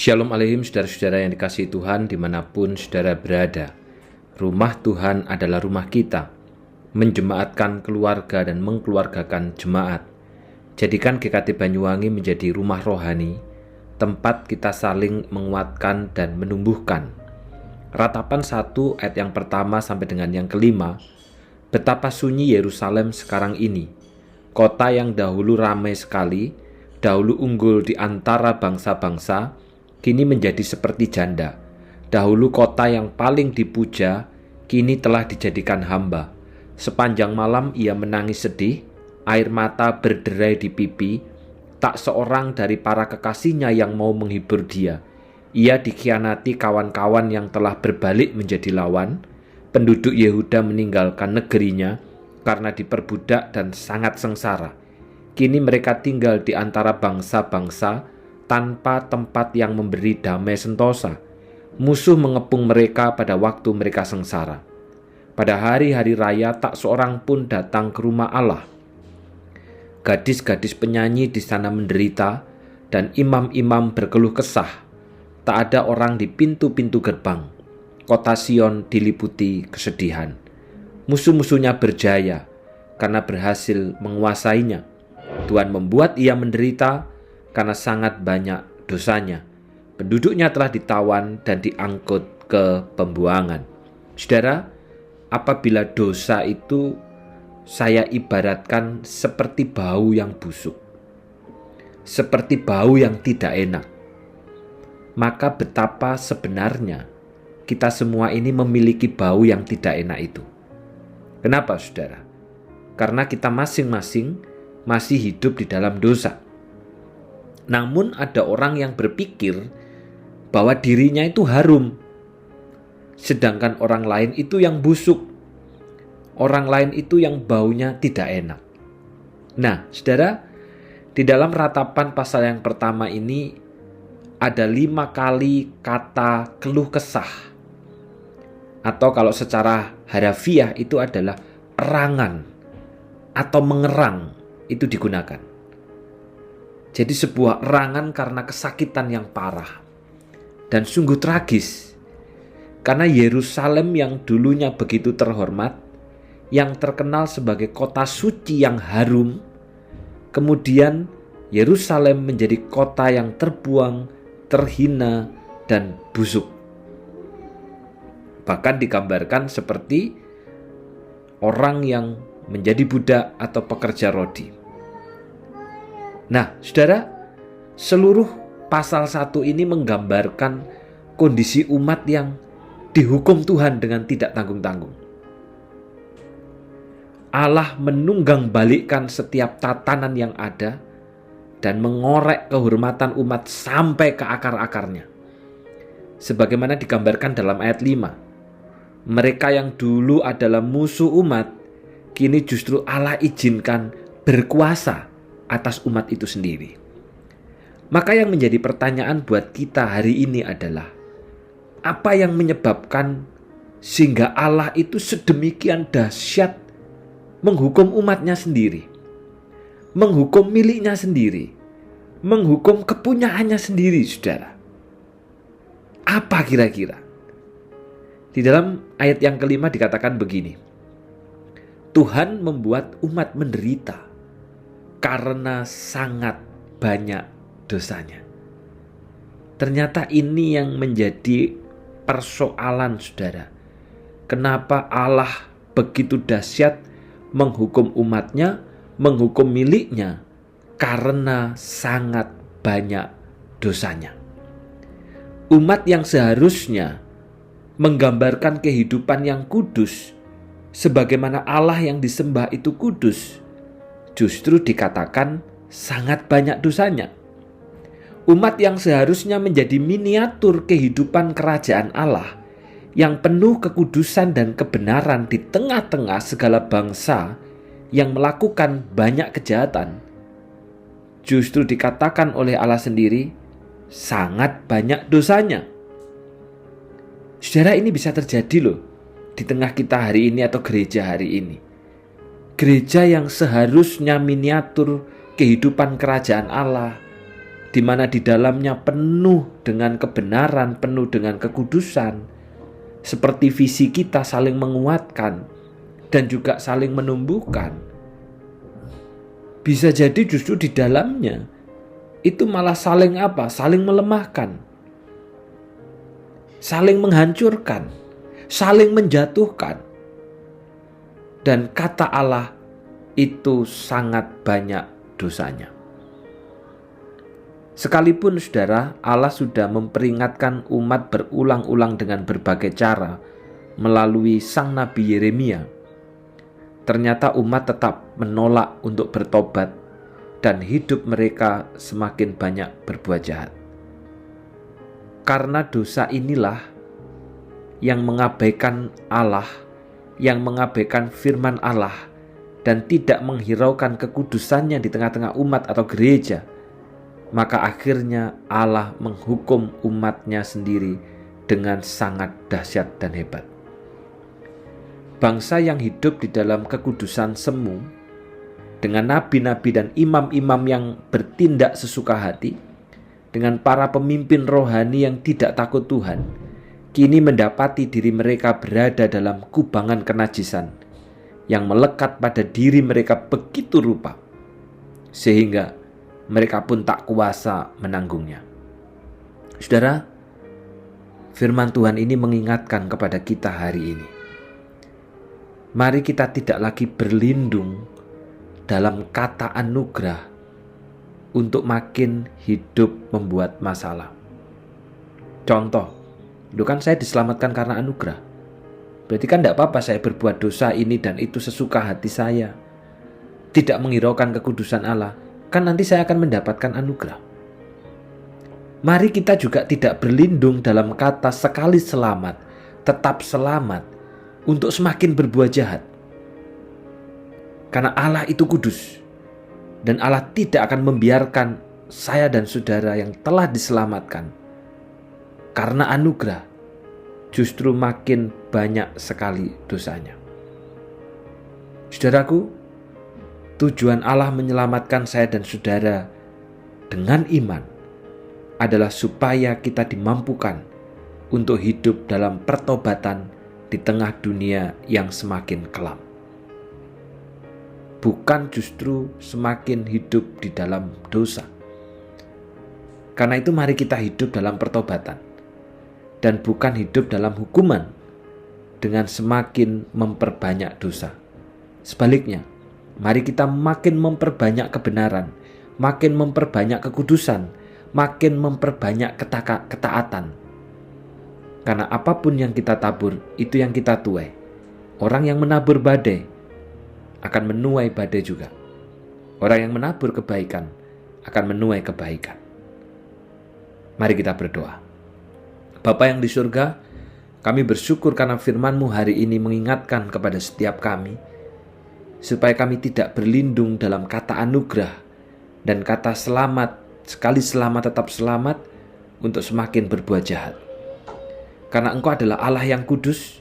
Shalom Aleichem saudara-saudara yang dikasihi Tuhan dimanapun saudara berada. Rumah Tuhan adalah rumah kita, menjemaatkan keluarga dan mengkeluargakan jemaat. Jadikan GKT Banyuwangi menjadi rumah rohani, tempat kita saling menguatkan dan menumbuhkan. Ratapan 1 ayat yang pertama sampai dengan yang kelima, betapa sunyi Yerusalem sekarang ini, kota yang dahulu ramai sekali, dahulu unggul di antara bangsa-bangsa, kini menjadi seperti janda. Dahulu kota yang paling dipuja, kini telah dijadikan hamba. Sepanjang malam ia menangis sedih, air mata berderai di pipi, tak seorang dari para kekasihnya yang mau menghibur dia. Ia dikhianati kawan-kawan yang telah berbalik menjadi lawan. Penduduk Yehuda meninggalkan negerinya karena diperbudak dan sangat sengsara. Kini mereka tinggal di antara bangsa-bangsa, tanpa tempat yang memberi damai sentosa. Musuh mengepung mereka pada waktu mereka sengsara. Pada hari-hari raya tak seorang pun datang ke rumah Allah. Gadis-gadis penyanyi di sana menderita, dan imam-imam berkeluh kesah. Tak ada orang di pintu-pintu gerbang. Kota Sion diliputi kesedihan. Musuh-musuhnya berjaya karena berhasil menguasainya. Tuhan membuat ia menderita karena sangat banyak dosanya. Penduduknya telah ditawan dan diangkut ke pembuangan. Saudara, apabila dosa itu saya ibaratkan seperti bau yang busuk, seperti bau yang tidak enak, maka betapa sebenarnya kita semua ini memiliki bau yang tidak enak itu. Kenapa, saudara? Karena kita masing-masing masih hidup di dalam dosa. Namun ada orang yang berpikir bahwa dirinya itu harum, sedangkan orang lain itu yang busuk. Orang lain itu yang baunya tidak enak. Nah, saudara, di dalam ratapan pasal yang pertama ini ada 5 kali kata keluh kesah. Atau kalau secara harafiah itu adalah erangan atau mengerang itu digunakan. Jadi sebuah erangan karena kesakitan yang parah dan sungguh tragis. Karena Yerusalem yang dulunya begitu terhormat, yang terkenal sebagai kota suci yang harum, kemudian Yerusalem menjadi kota yang terbuang, terhina, dan busuk. Bahkan digambarkan seperti orang yang menjadi budak atau pekerja rodi. Nah, saudara, seluruh pasal 1 ini menggambarkan kondisi umat yang dihukum Tuhan dengan tidak tanggung-tanggung. Allah menunggang balikkan setiap tatanan yang ada dan mengorek kehormatan umat sampai ke akar-akarnya. Sebagaimana digambarkan dalam ayat 5. Mereka yang dulu adalah musuh umat, kini justru Allah izinkan berkuasa atas umat itu sendiri. Maka yang menjadi pertanyaan buat kita hari ini adalah, apa yang menyebabkan sehingga Allah itu sedemikian dahsyat menghukum umatnya sendiri, menghukum miliknya sendiri, menghukum kepunyaannya sendiri, saudara? Apa kira-kira? Di dalam ayat yang kelima dikatakan begini, Tuhan membuat umat menderita karena sangat banyak dosanya. Ternyata ini yang menjadi persoalan, saudara. Kenapa Allah begitu dahsyat menghukum umatnya, menghukum miliknya? Karena sangat banyak dosanya. Umat yang seharusnya menggambarkan kehidupan yang kudus, sebagaimana Allah yang disembah itu kudus, justru dikatakan sangat banyak dosanya. Umat yang seharusnya menjadi miniatur kehidupan kerajaan Allah, yang penuh kekudusan dan kebenaran di tengah-tengah segala bangsa yang melakukan banyak kejahatan, justru dikatakan oleh Allah sendiri sangat banyak dosanya. Saudara, ini bisa terjadi loh di tengah kita hari ini atau gereja hari ini. Gereja yang seharusnya miniatur kehidupan kerajaan Allah, di mana di dalamnya penuh dengan kebenaran, penuh dengan kekudusan, seperti visi kita saling menguatkan dan juga saling menumbuhkan. Bisa jadi justru di dalamnya itu malah saling saling melemahkan, saling menghancurkan, saling menjatuhkan. Dan kata Allah itu sangat banyak dosanya. Sekalipun saudara, Allah sudah memperingatkan umat berulang-ulang dengan berbagai cara melalui sang Nabi Yeremia, ternyata umat tetap menolak untuk bertobat dan hidup mereka semakin banyak berbuat jahat. Karena dosa inilah yang mengabaikan Allah, yang mengabaikan firman Allah, dan tidak menghiraukan kekudusannya di tengah-tengah umat atau gereja, maka akhirnya Allah menghukum umatnya sendiri dengan sangat dahsyat dan hebat. Bangsa yang hidup di dalam kekudusan semu, dengan nabi-nabi dan imam-imam yang bertindak sesuka hati, dengan para pemimpin rohani yang tidak takut Tuhan, kini mendapati diri mereka berada dalam kubangan kenajisan yang melekat pada diri mereka begitu rupa, sehingga mereka pun tak kuasa menanggungnya. Saudara, firman Tuhan ini mengingatkan kepada kita hari ini. Mari kita tidak lagi berlindung dalam kata anugerah untuk makin hidup membuat masalah. Contoh, kan saya diselamatkan karena anugerah. Berarti kan tidak apa-apa saya berbuat dosa ini dan itu sesuka hati saya, tidak menghiraukan kekudusan Allah, kan nanti saya akan mendapatkan anugerah. Mari kita juga tidak berlindung dalam kata sekali selamat, tetap selamat, untuk semakin berbuat jahat. Karena Allah itu kudus, dan Allah tidak akan membiarkan saya dan saudara yang telah diselamatkan karena anugerah justru makin banyak sekali dosanya. Saudaraku, tujuan Allah menyelamatkan saya dan saudara dengan iman adalah supaya kita dimampukan untuk hidup dalam pertobatan di tengah dunia yang semakin kelam. Bukan justru semakin hidup di dalam dosa. Karena itu mari kita hidup dalam pertobatan dan bukan hidup dalam hukuman dengan semakin memperbanyak dosa. Sebaliknya, mari kita makin memperbanyak kebenaran, makin memperbanyak kekudusan, makin memperbanyak ketaatan. Karena apapun yang kita tabur, itu yang kita tuai. Orang yang menabur badai akan menuai badai juga. Orang yang menabur kebaikan akan menuai kebaikan. Mari kita berdoa. Bapa yang di surga, kami bersyukur karena firman-Mu hari ini mengingatkan kepada setiap kami, supaya kami tidak berlindung dalam kata anugerah dan kata selamat, sekali selamat tetap selamat, untuk semakin berbuat jahat. Karena Engkau adalah Allah yang kudus,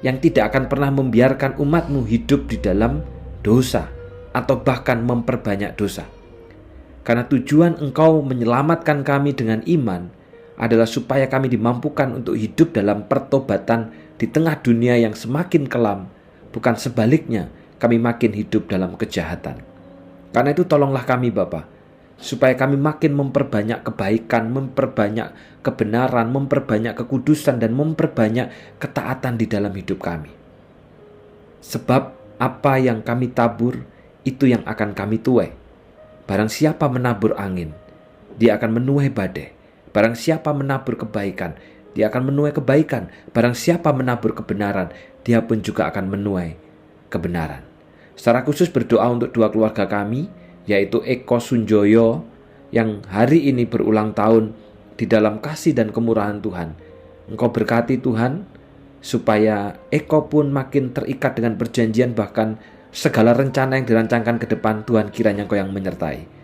yang tidak akan pernah membiarkan umat-Mu hidup di dalam dosa atau bahkan memperbanyak dosa. Karena tujuan Engkau menyelamatkan kami dengan iman adalah supaya kami dimampukan untuk hidup dalam pertobatan di tengah dunia yang semakin kelam, bukan sebaliknya kami makin hidup dalam kejahatan. Karena itu tolonglah kami Bapa, supaya kami makin memperbanyak kebaikan, memperbanyak kebenaran, memperbanyak kekudusan, dan memperbanyak ketaatan di dalam hidup kami. Sebab apa yang kami tabur, itu yang akan kami tuai. Barang siapa menabur angin, dia akan menuai badai. Barang siapa menabur kebaikan, dia akan menuai kebaikan. Barang siapa menabur kebenaran, dia pun juga akan menuai kebenaran. Secara khusus berdoa untuk dua keluarga kami, yaitu Eko Sunjoyo yang hari ini berulang tahun di dalam kasih dan kemurahan Tuhan. Engkau berkati Tuhan, supaya Eko pun makin terikat dengan perjanjian, bahkan segala rencana yang dirancangkan ke depan, Tuhan kiranya Engkau yang menyertai.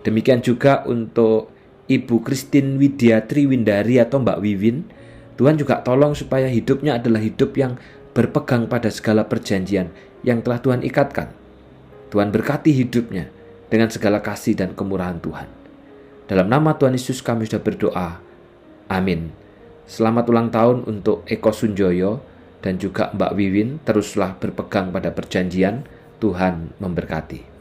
Demikian juga untuk Ibu Christine Widya Triwindari atau Mbak Wiwin, Tuhan juga tolong supaya hidupnya adalah hidup yang berpegang pada segala perjanjian yang telah Tuhan ikatkan. Tuhan berkati hidupnya dengan segala kasih dan kemurahan Tuhan. Dalam nama Tuhan Yesus kami sudah berdoa. Amin. Selamat ulang tahun untuk Eko Sunjoyo dan juga Mbak Wiwin. Teruslah berpegang pada perjanjian. Tuhan memberkati.